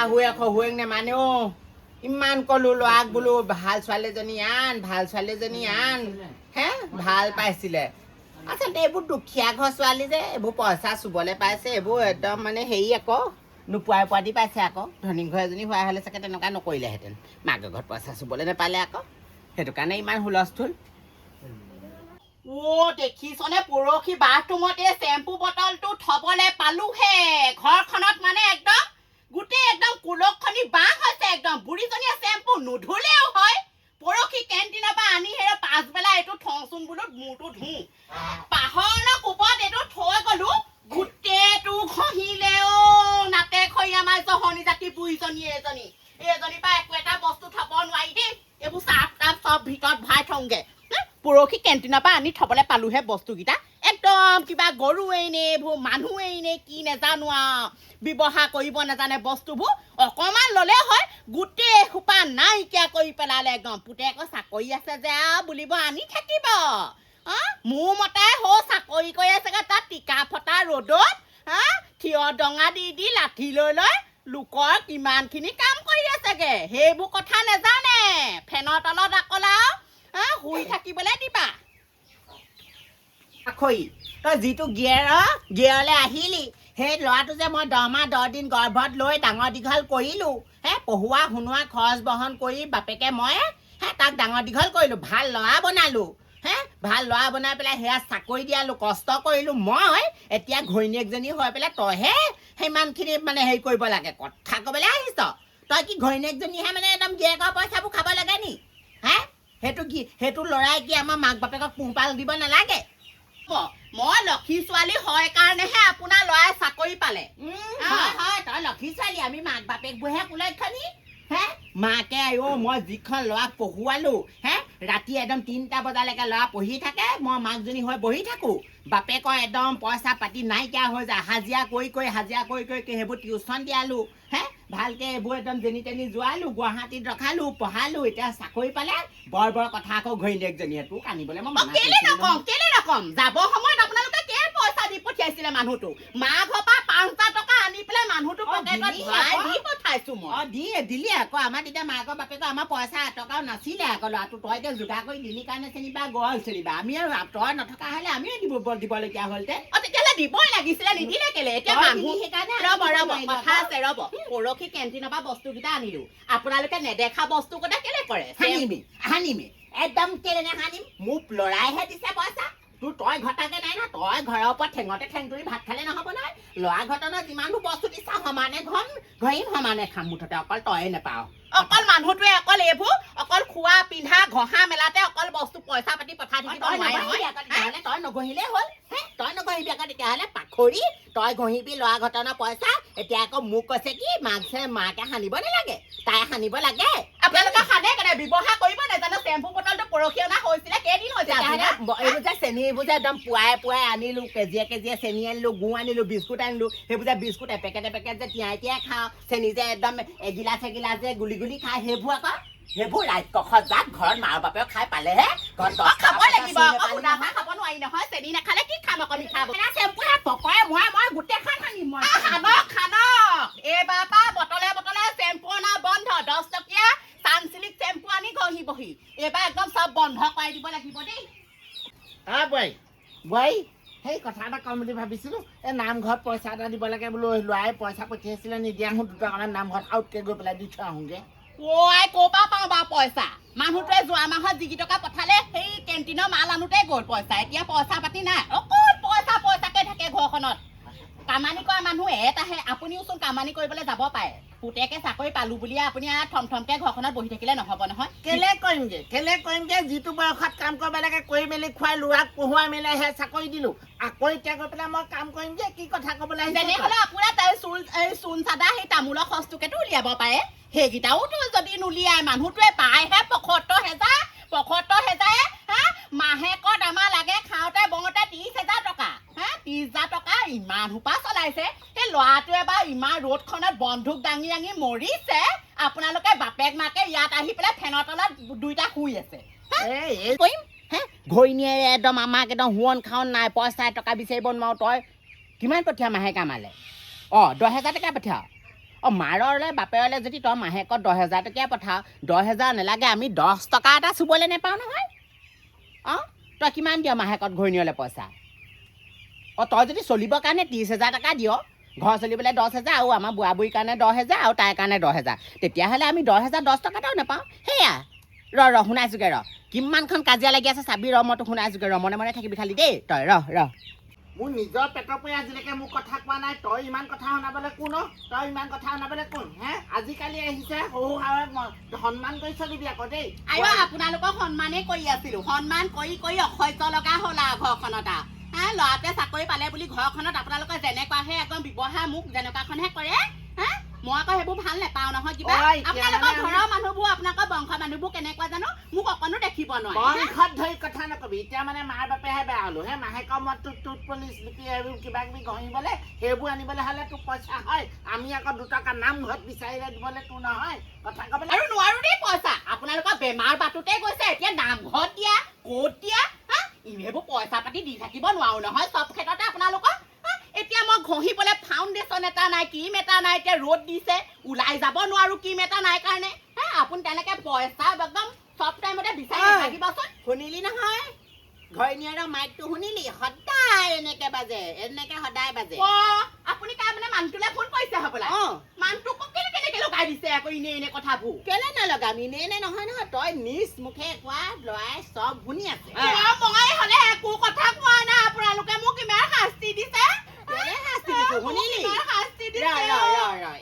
শাহুৱেক নেমানে অ' ইমান ক'লো ল'ৰাক বোলো ভাল ছোৱালীজনী আন হে ভাল পাইছিলে আচলতে এইবোৰ দুখীয়া ঘৰ ছোৱালী যে এইবোৰ পইচা চুবলৈ পাইছে এইবোৰ একদম মানে হেৰি আকৌ নোপোৱাই পোৱাদি পাইছে আকৌ ধনী ঘৰ এজনী হোৱা হ'লে চাগে তেনেকুৱা নকৰিলেহেঁতেন মাকৰ ঘৰত পইচা চুবলৈ নাপালে আকৌ সেইটো কাৰণে ইমান হুলস্থুল দেখিছনে পৰহি বাথৰুমতে চেম্পু বটলটো থবলৈ পালোহে ঘৰখনত মানে একদম গোটেই একদম কুলকখনি বাঁহ হৈছে একদম বুঢ়ীজনীয়ে চেম্পু নুধুলেও হয় পৰহি কেণ্টিনৰ পৰা আনি হেৰে পাছবেলা এইটো থওঁচোন বোলো মূৰটো ধুওঁ পাহৰণৰ কোবত এইটো থৈ গলো গোটেইটো ঘঁহিলে নাতে খৰি আমাৰ জহনী জাতি বুঢ়ীজনী এইজনী পৰা একো এটা বস্তু থব নোৱাৰি দেই এইবোৰ চাপ তাপ চব ভিতৰত ভৰাই থওঁগে পৰহি কেণ্টিনৰ পৰা আনি থবলৈ পালোহে বস্তুকেইটা একদম কিবা গৰুৱেই নে এইবোৰ মানুহেই নে কি নেজানো ব্যৱহাৰ কৰিব নাজানে বস্তুবোৰ অকণমান ল'লে হয় গোটেই সোপা নাইকিয়া কৰি পেলালে একদম পুতেকৰ চাকৰি আছে যে বুলিব আনি থাকিব মোৰ মতে চাকৰি কৰি আছেগে তাত টিকা ফটা ৰ'দত থিয় ডঙা দি লাঠি লৈ লোকৰ কিমানখিনি কাম কৰি আছেগে সেইবোৰ কথা নেজানে ফেনৰ তলত আকলা শুই থাকিবলৈ দিবা আখৈ তই যিটো গিয়েৰলৈ আহিলি সেই ল'ৰাটো যে মই 10 মাহ 10 দিন গৰ্ভত লৈ ডাঙৰ দীঘল কৰিলোঁ পঢ়োৱা শুনোৱা খৰচ বহন কৰি বাপেকে মই তাক ডাঙৰ দীঘল কৰিলোঁ ভাল ল'ৰা বনালোঁ ভাল ল'ৰা বনাই পেলাই সেয়া চাকৰি দিয়ালোঁ কষ্ট কৰিলোঁ মই এতিয়া ঘৈণীয়েকজনী হৈ পেলাই তইহে সিমানখিনি মানে হেৰি কৰিব লাগে কথা ক'বলৈ আহিছ তই কি ঘৈণীয়েকজনীহে মানে একদম গিয়েকৰ পইচাবোৰ খাব লাগে নি সেইটো ল'ৰাই কি আমাৰ মাক বাপেকক পোহপাল দিব নালাগে মই লক্ষী ছোৱালী হয় কাৰণেহে আপোনাৰ ল'ৰাই চাকৰি পালে হয় তই লক্ষী ছোৱালী আমি মাক বাপেকবোৰহে কুলক্ষণী মাকে মই যিখন ল'ৰাক পঢ়ুৱালো ৰাতি একদম 3টা বজালৈকে ল'ৰা পঢ়ি থাকে মই মাকজনী হৈ বহি থাকোঁ বাপেকৰ একদম পইচা পাতি নাইকিয়া হৈ যায় হাজিৰা কৰি সেইবোৰ টিউচন দিয়ালোঁ ভালকে এইবোৰ একদম যেনি তেনি যোৱালোঁ গুৱাহাটীত ৰখালোঁ পঢ়ালোঁ এতিয়া চাকৰি পালে বৰ কথা আকৌ ঘৈণীয়েকজনীয়ে তোক আনিবলৈ মই কেলে নকম যাব সময়ত আপোনালোকে পইচা দি পঠিয়াইছিলে মানুহটো মা ঘৰ পৰা 5টা টকা আনি পেলাই মানুহটো দি পঠাইছো মই দিলি আকৌ আমাৰ তেতিয়া মাকৰ বাপেকৰ আমাৰ পইচা এটকাও নাছিলে আকৌ ল'ৰাটো তই এতিয়া যোগাৰ কৰি দিলি কাৰণে চেনিবা গল চেনিবা আমি আৰু তই নথকা হ'লে আমিও দিবলগীয়া হ'লতে তেতিয়াহ'লে দিবই লাগিছিলে নিদিলে কেলে এতিয়া মানুহ সেইকাৰণে কথা আছে ৰ'ব পৰহি কেণ্টিনৰ পৰা বস্তুকেইটা আনিলোঁ আপোনালোকে নেদেখা বস্তু কথা কেলে কৰে হানিমে একদম কেলে নাহানিম মোক ল'ৰাইহে দিছে পইচা তই ঘটাকে নাই না তই ঘৰৰ ওপৰত ঠেঙতে ঠেং ধৰি ভাত খালে নহ'ব নহয় ল'ৰা ঘটনা যিমানবোৰ বস্তু দিছা সমানে ঘৰিম সমানে খাম মুঠতে অকল তয়ে নাপাওঁ অকল মানুহটোৱে অকল এইবোৰ অকল খোৱা পিন্ধা ঘঁহা মেলাতে অকল বস্তু পইচা পাতি পঠাই থাকিব তেতিয়াহ'লে তই নঘঁহিলেই হ'ল তই নঘঁহিবি আকৌ তেতিয়াহ'লে পাখৰি তই ঘঁহিবি ল'ৰা ঘটনা পইচা এতিয়া আকৌ মোক কৈছে কি মাকে সানিব নালাগে তাই সানিব লাগে আপোনালোকে সানে কেনে ব্যৱহাৰ কৰিব নাজানো চেম্পু বটলটো পৰহি অনা হৈছিলে কেইদিন হৈছে এইবোৰ যে চেনি এইবোৰ যে একদম পুৱাই আনিলোঁ কেজিয়ে চেনি আনিলোঁ গুড় আনিলোঁ বিস্কুট আনিলোঁ সেইবোৰ যে বিস্কুট এপেকেট যে তিয়াই খাওঁ চেনি যে একদম এগিলাচ যে গুলি খাই সেইবোৰ ৰাক্ষসত যাত ঘৰত মাৰ বাপেও খাই পালেহে খাব লাগিব খাব নোৱাৰি নহয় চেনি নাখালে কি খাম আকৌ মিঠা চেম্পুহে পকৰে মই গোটেইখন সানিম মই খানক এইবাৰ পৰা বটলে চেম্পু অনা বন্ধ 10 টকীয়া চানচিল্ক চেম্পু আনি ঘঁহিবহি এইবাৰ একদম চব বন্ধ কৰাই দিব লাগিব দেই বোৱাৰী সেই কথা এটা কম বুলি ভাবিছিলোঁ এই নামঘৰত পইচা এটা দিব লাগে বোলো ল'ৰাই পইচা পঠিয়াইছিলে নিদিয়া আহোঁ দুটা কাৰণে নামঘৰত আউটকে গৈ পেলাই দি থৈ আহোঁগৈ ক'ৰ পৰা পাওঁ বাৰু পইচা মানুহটোৱে যোৱা মাহত যিকেইটকা পঠালে সেই কেণ্টিনৰ মাল আনোতে গ'ল পইচা এতিয়া পইচা পাতি নাই অকল পইচাকে থাকে ঘৰখনত কামানি কৰা মানুহ এটাহে আপুনিওচোন কামানি কৰিবলৈ যাব পাৰে পুতেকে চাকৰি পালোঁ বুলিয়ে আপুনি থমথমকে ঘৰখনত বহি থাকিলে নহ'ব নহয় কেলে কৰিমগে যিটো বয়সত কাম কৰিব লাগে কৰি মেলি খুৱাই ল'ৰাক পঢ়ুৱাই মেলিহে চাকৰি দিলোঁ আকৌ এতিয়া গৈ পেলাই মই কাম কৰিমগে কি কথা ক'বলৈ আহিছে তেনেহ'লে আপোনাৰ চূণ চাদা সেই তামোলৰ খৰচটোকেতো উলিয়াব পাৰে সেইকেইটাওতো যদি নুলিয়াই মানুহটোৱে পায়হে 75,000 মাহেকত আমাৰ লাগে খাওঁতে বওঁতে 30,000 টকা 30,000 টকা ইমান সোপা চলাইছে সেই ল'ৰাটোৱে বা ইমান ৰ'দখনত বন্ধুক দাঙি মৰিছে আপোনালোকে বাপেক মাকে ইয়াত আহি পেলাই ফেনৰ তলত দুইটা শুই আছে কৰিম ঘৈণীয়ে একদম আমাক একদম হুৱন খাৱন নাই পইচা এটকা বিচাৰিব নোৱাৰো তই কিমান পঠিয়া মাহে কামালে 10,000 টকা পঠিয়াও মাৰলে বাপেৰলে যদি তই মাহেকত 10,000 টকীয়া পঠাও 10,000 নালাগে আমি 10 টকা এটা চুবলৈ নেপাওঁ নহয় তই কিমান দিয় মাহেকত ঘৈণীয়লে পইচা তই যদি চলিবৰ কাৰণে 30,000 টকা দিয় ঘৰ চলিবলৈ 10,000 আৰু আমাৰ বুঢ়া বুঢ়ীৰ কাৰণে 10,000 আৰু তাইৰ কাৰণে 10,000 তেতিয়াহ'লে আমি 10,000 10 টকা এটাও নাপাওঁ সেয়া শুনাইছোগে কিমানখন কাজিয়া লাগি আছে চাবি মই তোক শুনাইছোগে মনে মনে থাকিবি খালি দেই তই মোৰ নিজৰ পেটৰ পৰা আজিলৈকে মোক কথা কোৱা নাই তই ইমান কথা শুনাবলৈ কোন তই ইমান কথা শুনাবলৈ কোন আজিকালি আহিছে সৰু সন্মান কৰি চলিবি আকৌ দেই আপোনালোকক সন্মানেই কৰি আছিলো সন্মান কৰি কৰি অসহ্য লগা হ'ল আৰু ঘৰখনত ল'ৰাটোৱে চাকৰি পালে বুলি ঘৰখনত আপোনালোকে যেনেকুৱাহে একদম ব্যৱহাৰ মোক যেনেকুৱাখনহে কৰে মই আকৌ সেইবোৰ ভাল নাপাওঁ নহয় কিবা আপোনালোকৰ ঘৰৰ মানুহবোৰ আপোনালোকৰ বংশৰ মানুহবোৰ কেনেকুৱা জানো মোক অকণো দেখিব নোৱাৰে বংশত ধৰি কথা নকবি এতিয়া মানে মাৰ বাপেহে বেয়া হ'লো মাহেকৰ মই তোক পুলিচ লিপি এইবোৰ কিবা কিবি ঘঁহিবলৈ সেইবোৰ আনিবলৈ হ'লে তোক পইচা হয় আমি আকৌ 2 টকা নামঘৰত বিচাৰিলে দিবলৈ তোৰ নহয় কথা ক'বলৈ আৰু নোৱাৰো দেই পইচা আপোনালোকৰ বেমাৰ বাটোতে গৈছে এতিয়া নামঘৰত দিয়া ক'ত দিয়া এইবোৰ পইচা পাতি দি থাকিব নোৱাৰো নহয় চব ক্ষেত্ৰতে আপোনালোকক এতিয়া মই ঘঁহিবলৈ ফাউণ্ডেশ্যন এটা নাই ক্ৰীম এটা নাই এতিয়া ৰ'দ দিছে ওলাই যাব নোৱাৰো ক্ৰীম এটা নাই কাৰণে আপুনি তেনেকে পইচা একদম চব টাইমতে বিচাৰি থাকিবচোন শুনিলি নহয় ঘৈণীয়েৰৰ মাইকটো শুনিলি সদায় এনেকে বাজে সদায় বাজে আপুনি তাৰমানে মানুহটোলৈ ফোন কৰিছে হ'বলা মানুহটোক কেনেকে লগাই দিছে আকৌ এনে কথাবোৰ কেলে নলগাম এনে নহয় তই নিজ মুখে কোৱা ল'ৰাই চব শুনি আছে মই হ'লে একো কথা কোৱা নাই আপোনালোকে মোক ইমান শাস্তি দিছে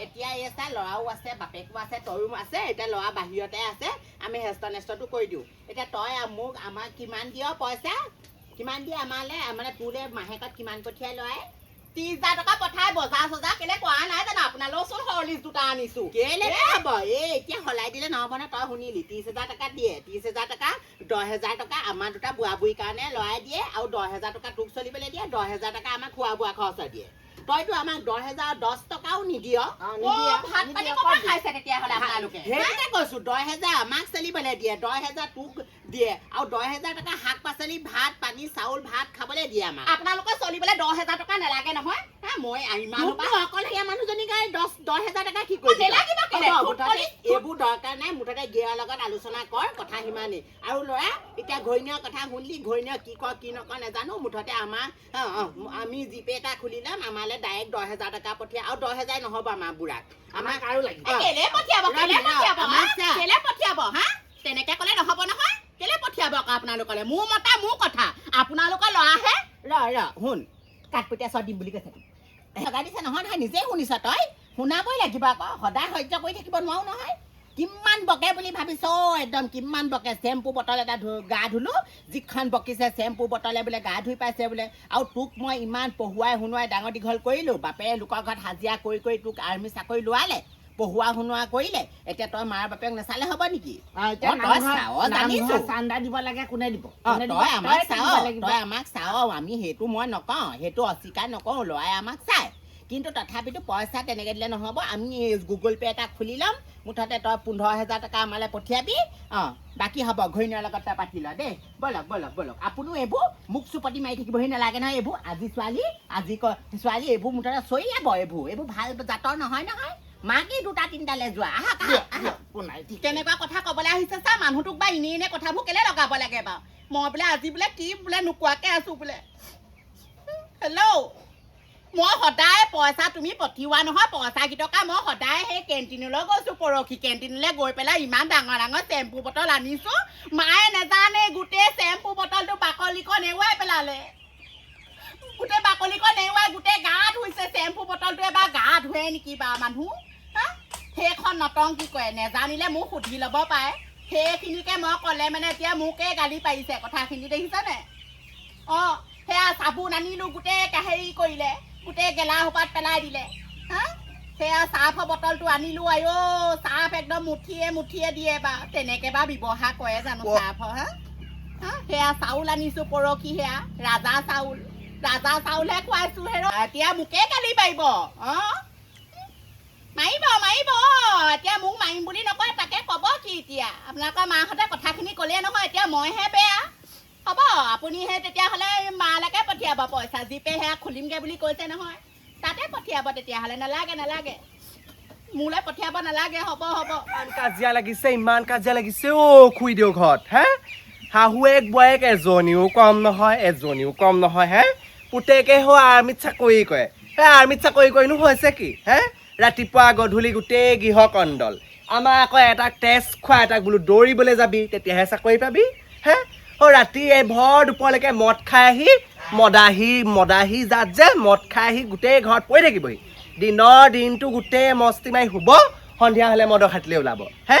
এতিয়া ল'ৰাও আছে বাপেকো আছে তয়ো আছে এতিয়া ল'ৰা বাহিৰতে আছে আমি হেষ্ট নেষ্টটো কৰি দিওঁ এতিয়া তই মোক আমাক কিমান দিয় পইচা কিমান দিয়ে আমালে তোলে মাহেকত কিমান পঠিয়াই লয় 30,000 টকা পঠাই বজাৰ চজাৰ কেলে কোৱা নাই জানো আপোনালোক চোন হৰলিক্স 2টা আনিছো কেলে হ'ব এতিয়া সলাই দিলে নহ'ব ন তই শুনিলি 30,000 টকা দিয়ে 30,000 টকা 10,000 টকা আমাৰ 2টা বুঢ়া বুঢ়ীৰ কাৰণে লৰাই দিয়ে আৰু 10,000 টকা তোক চলিবলৈ দিয়ে 10,000 টকা আমাৰ খোৱা বোৱা খৰচ দিয়ে তইতো আমাক 10,000 10 টকাও নিদিয় ভাত পানী ক'ৰ পৰা খাইছে তেতিয়াহ'লে আপোনালোকে সেইটোকে কৈছো 10,000 আমাক চলিবলৈ দিয়ে 10,000 তোক দিয়ে আৰু 10,000 টকা শাক পাচলি ভাত পানী চাউল ভাত খাবলৈ দিয়ে আমাক আপোনালোকে চলিবলৈ 10,000 টকা নালাগে নহয় মই অকল সেয়া মানুহজনী গাই 10,000 টকা কি কৰিছে এইবোৰ দৰকাৰ নাই মুঠতে গিয়াৰ লগত আলোচনা কৰ কথা সিমানেই আৰু ল'ৰা এতিয়া ঘৈণীয়ৰ কথা শুনিলি ঘৈণীয় কি কৰ কি নকৰ নাজানো মুঠতে আমাৰ আমি জিপে এটা খুলি ল'ম আমালৈ ডাইৰেক্ট 10,000 টকা পঠিয়াই আৰু 10,000 নহ'ব আমাৰ বুঢ়াক আমাক আৰু লাগিব কেলে পঠিয়াব তেনেকে ক'লে নহ'ব নহয় কেলে পঠিয়াব আকৌ আপোনালোকলে মোৰ মতা মোৰ কথা আপোনালোকৰ ল'ৰাহে শুন কাঠপতীয়া চৰ দিম বুলি কৈছে লগাই দিছে নহয় নিজে শুনিছ তই শুনাবই লাগিব আকৌ সদায় সহ্য কৰি থাকিব নোৱাৰো নহয় কিমান বকে বুলি ভাবিছ একদম কিমান বকে চেম্পু বটল এটা গা ধুলো যিখন বকিছে চেম্পু বটলে বোলে গা ধুই পাইছে বোলে আৰু তোক মই ইমান পঢ়ুৱাই শুনোৱাই ডাঙৰ দীঘল কৰিলো বাপেৰে লোকৰ ঘৰত হাজিৰা কৰি কৰি তোক আৰ্মি চাকৰি লোৱালে পঢ়ুৱা শুনোৱা কৰিলে এতিয়া তই মাৰ বাপেক নাচালে হ'ব নেকি চান্দা দিব লাগে কোনে দিব তই আমাক চাও আমি সেইটো মই নকওঁ সেইটো অস্বীকাৰ নকৰো ল'ৰাই আমাক চাই কিন্তু তথাপিতো পইচা তেনেকে দিলে নহ'ব আমি গুগল পে' এটা খুলি ল'ম মুঠতে তই 15,000 টকা আমালৈ পঠিয়াবি বাকী হ'ব ঘৈণীয়ৰ লগত তই পাতি ল দেই বলক আপুনিও এইবোৰ মোক চুপতি মাৰি থাকিবহি নালাগে নহয় এইবোৰ আজি ছোৱালী এইবোৰ মুঠতে চৰিয়াব এইবোৰ ভাল জাতৰ নহয় মাকে 2টা 3টালৈ যোৱা তেনেকুৱা কথা ক'বলৈ আহিছে চা মানুহটোক বা এনে কথাবোৰ কেলে লগাব লাগে বাৰু মই বোলে আজি বোলে কি বোলে নোকোৱাকে আছো বোলে হেল্ল' মই সদায় পইচা তুমি পঠিওৱা নহয় পইচা কেইটকা মই সদায় সেই কেণ্টিনলৈ গৈছো পৰহি কেণ্টিনলৈ গৈ পেলাই ইমান ডাঙৰ চেম্পু বটল আনিছো মায়ে নাজানে গোটেই চেম্পু বটলটো বাকলিখন এৰুৱাই পেলালে গোটেই বাকলিখন এৰুৱাই গোটেই গা ধুইছে চেম্পু বটলটো এবাৰ গা ধুৱে নেকি বা মানুহ সেইখন নটংকি কৰে নেজানিলে মোক সুধি ল'ব পাৰে সেইখিনিকে মই ক'লে মানে এতিয়া মোকে গালি পাৰিছে কথাখিনি দেখিছানে সেয়া চাবোন আনিলো গোটেই হেৰি কৰিলে গোটেই গেলা সোপাত পেলাই দিলে সেয়া চাৰ্ফৰ বটলটো আনিলো চাৰ্ফ একদম মুঠিয়ে দিয়ে বা তেনেকে বা ব্যৱহাৰ কৰে জানো চাৰ্ফৰ সেয়া চাউল আনিছো পৰহি সেয়া ৰাজা চাউলহে খুৱাইছো এতিয়া মোকে গালি পাৰিব মাৰিব এতিয়া মোক মাৰিম বুলি নকয় তাকে ক'ব কি এতিয়া আপোনালোকৰ মাহঁতে কথাখিনি ক'লে নহয় এতিয়া মইহে বেয়া হ'ব আপুনিহে তেতিয়াহ'লে মালৈকে পঠিয়াব পইচা জিপে সেয়া খুলিমগৈ বুলি কৈছে নহয় তাতে পঠিয়াব তেতিয়াহ'লে নালাগে মোলে পঠিয়াব নালাগে হ'ব ইমান কাজিয়া লাগিছে অ' খুই দিও ঘৰত হে শাহুৱেক বোৱায়েক এজনীও কম নহয় হে পুতেকে আৰ্মিত চাকৰি কৰে আৰ্মিত চাকৰি কৰিনো হৈছে কি হে ৰাতিপুৱা গধূলি গোটেই গৃহ কণ্ডল আমাৰ আকৌ এটাক তেজ খোৱা এটাক বোলো দৌৰিবলৈ যাবি তেতিয়াহে চাকৰি পাবি হে ৰাতি এই ভৰ দুপৰলৈকে মদ খাই আহি মদাহী জাত যে মদ খাই আহি গোটেই ঘৰত পৰি থাকিবহি দিনটো গোটেই মস্তি মাৰি শুব সন্ধিয়া হ'লে মদৰ খাটিলে ওলাব হে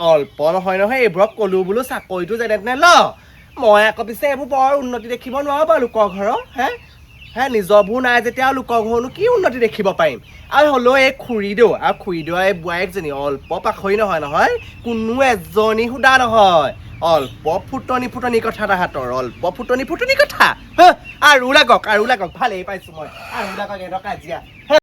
অল্প নহয় এইবোৰক ক'লো বোলো চাকৰিটো যেনে তেনে ল মই আকৌ পিছে এইবোৰ বৰ উন্নতি দেখিব নোৱাৰো বাৰু লোকৰ ঘৰৰ হে নিজৰবোৰ নাই যেতিয়া লোকৰ ঘৰনো কি উন্নতি দেখিব পাৰিম আৰু হ'লেও এই খুৰীদেউ এই বোৱাৰীকজনী অল্প পাখৰি নহয় কোনো এজনী সুদা নহয় অল্প ফুটনি কথা তাহাঁতৰ অল্প ফুটনি কথা আৰু লাগক ভালেই পাইছো মই আৰু লাগক এডৰ কাজিয়া